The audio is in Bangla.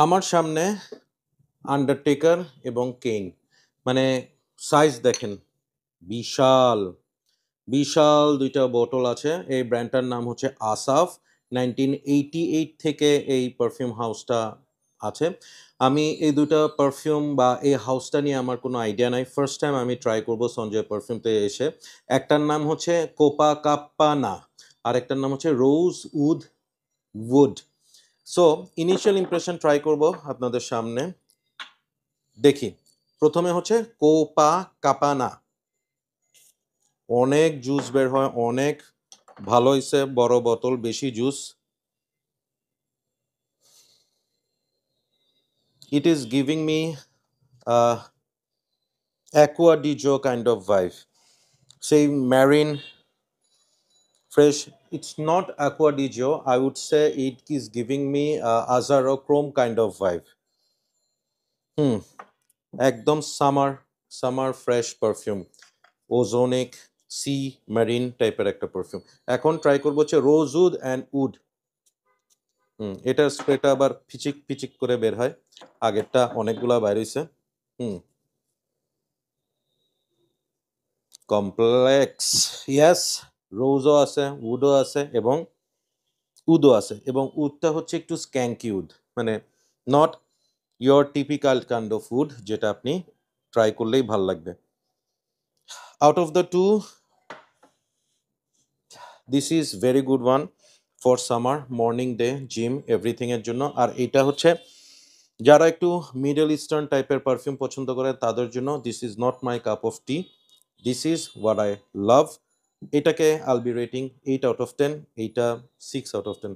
আমার সামনে আন্ডারটেকার এবং কেইন, মানে সাইজ দেখেন, বিশাল বিশাল দুইটা বোতল আছে। এই ব্র্যান্ডটার নাম হচ্ছে আসাফ। 1988 থেকে এই পারফিউম হাউসটা আছে। আমি এই দুটা পারফিউম বা এই হাউসটা নিয়ে আমার কোনো আইডিয়া নাই। ফার্স্ট টাইম আমি ট্রাই করব সঞ্জয় পারফিউমতে এসে। একটার নাম হচ্ছে কোপা কাপ্পানা, আর একটার নাম হচ্ছে rosewood wood. So initial impression try করব আপনাদের সামনে। দেখি, প্রথমে হচ্ছে কোপা কাপানা। অনেক জুস বের হয়, অনেক ভালো হইছে, বড় বোতল, বেশি juice. It is giving me a aqua di Gio kind of vibe. Say marine, fresh. It's not aqua di Gio. I would say it is giving me a Azaro Chrome kind of vibe. একদম summer summer fresh perfume, ozonic sea marine টাইপের একটা পারফিউম। এখন ট্রাই করবো হচ্ছে রোজউড অ্যান্ড উড। এটার স্প্রেটা আবার ফিচিক ফিচিক করে বের হয়, আগেরটা অনেকগুলা বাইর হইছে। কমপ্লেক্স, ইয়াস। রোজও আছে, উডও আছে এবং উডও আছে, এবং উডটা হচ্ছে একটু স্ক্যাঙ্কি উড, মানে not your typical kind of wood, যেটা আপনি ট্রাই করলেই ভাল লাগবে। Out of the two, this is very good one for summer, morning, day, gym, everything এর জন্য। আর এটা হচ্ছে যারা একটু মিডল ইস্টার্ন টাইপের পারফিউম পছন্দ করে তাদের জন্য। This is not my cup of T, this is what I love. এটাকে I'll be rating 8 out of 10, এইটা 6 আউট অফ 10।